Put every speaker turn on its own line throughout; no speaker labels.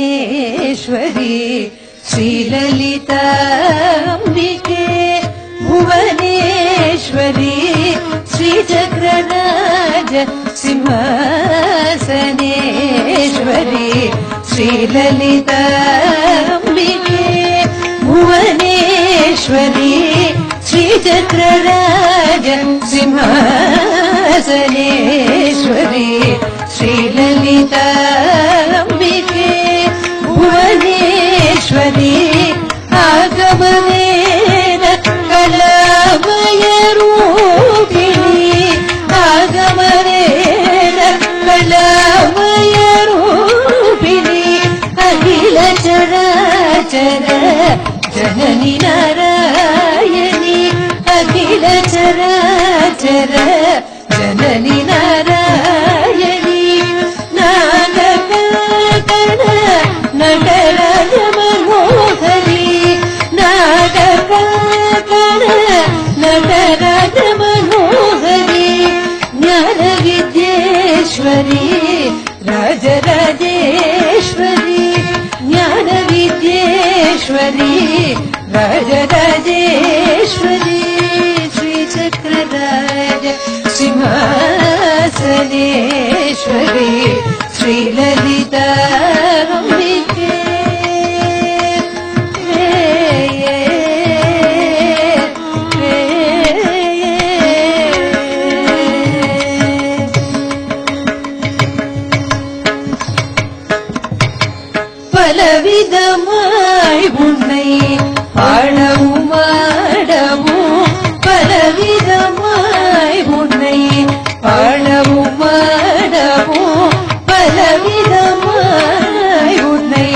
सिंहासनेश्वरी श्रीललिताम्बिके भुवनेश्वरी श्रीचक्रराज सिंहासनेश्वरी श्रीललिताम्बिके भुवनेश्वरी श्रीचक्रराज सिंहासनेश्वरी श्रीललिताम्बिके भुवनेश्वरी आगमनेन कलामयरूपिणी आगमनेन कलामयरूपिणी अखिल चराचर जननी नारायणी अखिल चराचर जननी नारायणी नागकर्ण नटराज मनोहरी नागकर्ण नटराज मनोहरी ज्ञान विद्येश्वरी राजराजेश्वरी ज्ञान विद्येश्वरी राजराजेश्वरी श्रीचक्रराज सिंहासनेश्वरी श्रीललिताम्बिके பலவிதமாய் உன்னை ஆடவும் ஆடவும் பலவிதமாய் உன்னை ஆடவும் ஆடவும் பலவிதமாய் உன்னை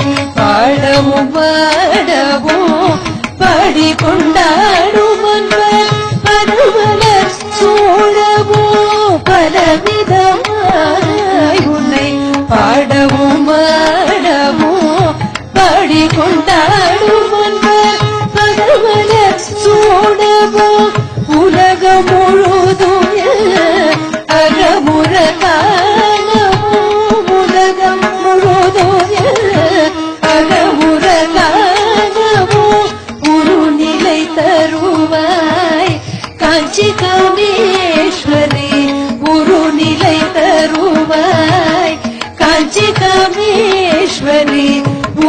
ஆடவும் ஆடவும் பாடிக்கொண்டாடும் அன்பர் பரமலர் சூழவும் பலவிதமாய் உன்னை பாடவும் ஆடவும் பாடிக்கொண்டாடும் அன்பர் பரமலர் சூழவும் உலகம் முழுதும் அகமுற காணவும் உலகம் முழுதும் அகமுற காணவும் உருநிலை தருவாய் காஞ்சி காமேஸ்வரி உருநிலை தருவாய் காஞ்சி காமேஸ்வரி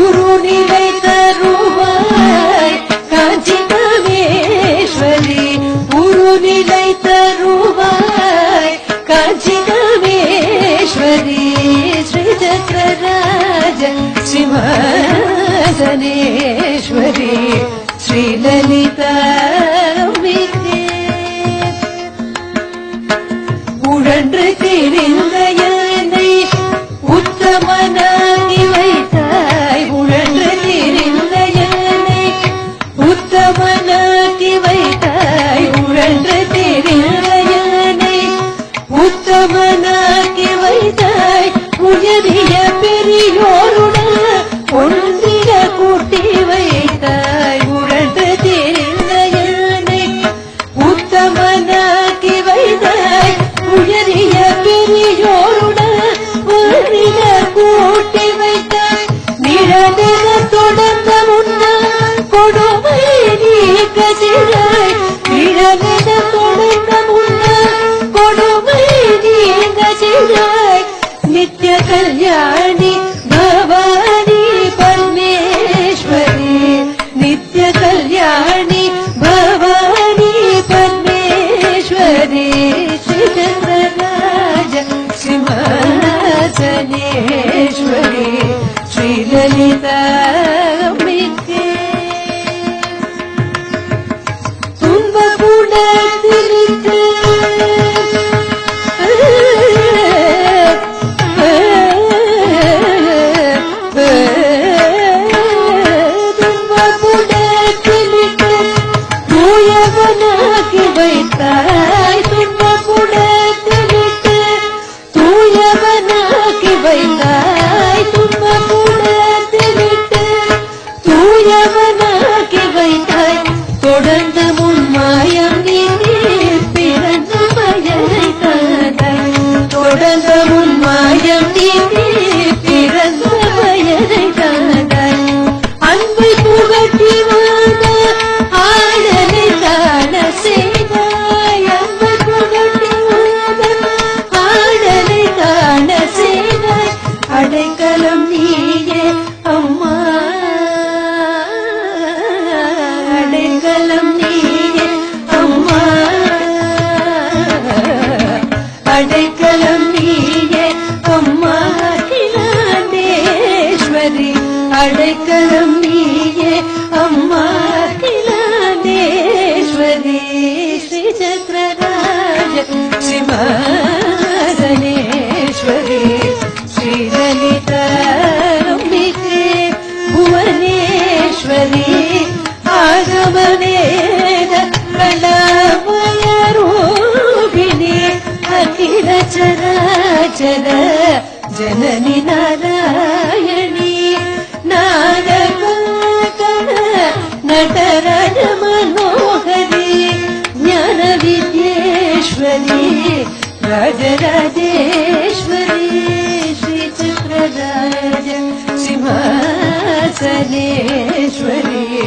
உருநிலை தருவாய் காஞ்சி காமேஸ்வரி உருநிலை தருவாய் காஞ்சி காமேஸ்வரி ஸ்ரீசக்கரராஜ சிம்ஹாசனேஸ்வரி ஸ்ரீலலிதாம்பிகே உழன்று திரிந்த என்னை உத்தமனாகி வைத்தாய் உழன்று திரிந்த என்னை உத்தமனாகி வைத்தாய் உழன்று திரிந்த என்னை உத்தமனாகி வைத்தாய் உயரிய பெரியோருடன் ஒன்றிட கூட்டி வைத்தாய் உழன்று திரிந்த என்னை உத்தமனாகி வைத்தாய் உயரிய பெரியோருடன் ஒன்றிட கூட்டி வைத்தாய் நிழலின தொடர்ந்த முன்னால் கொடுமை நீக்க செய்தாய் நிழலின தொடர்ந்த முன்னால் கொடுமை நீங்க செய்தாய் நித்ய கல்யாணி பவானி பரமேஸ்வரி நித்ய கல்யாணி பவானி பரமேஸ்வரி ஸ்ரீசக்கரராஜ சிம்ஹாசனேஸ்வரி ஸ்ரீலலிதாம்பிகே துன்பகுணத்திலிருந்து துன்பகுணத்திலிருந்து தூயவனாகி வைத்தாய் துன்பகுணத்திலிருந்து தூயவனாகி வைத்தாய் துன்பகுணத்திலிருந்து தூயவனாகி வைத்தாய் தொடர்ந்து முன்மாயம் நீ பிறந்த மயனை தந்தாய் தொடர்ந்து முன்மாயம் நீ அடைக்கலம் நீயே அம்மா அடைக்கலம் நீயே அம்மா அடைக்கலம் நீயே அம்மா அகிலாண்டேஸ்வரி அடைக்கலம் நீயே அம்மா அகிலாண்டேஸ்வரி ஸ்ரீ சக்கரராஜ சிம்மாசனேஸ்வரி ஸ்ரீ லலிதாம்பிகே புவனேஸ்வரி ஆகமவேத கலாமய ரூபிணி அகில சராச்சர ஜனனி நாராயணி நாககாகர நடராஜ மனோகரி ஞான வித்யேஸ்வரி ராஜராஜேஸ்வரி श्री चक्रराज सिंहासनेश्वरी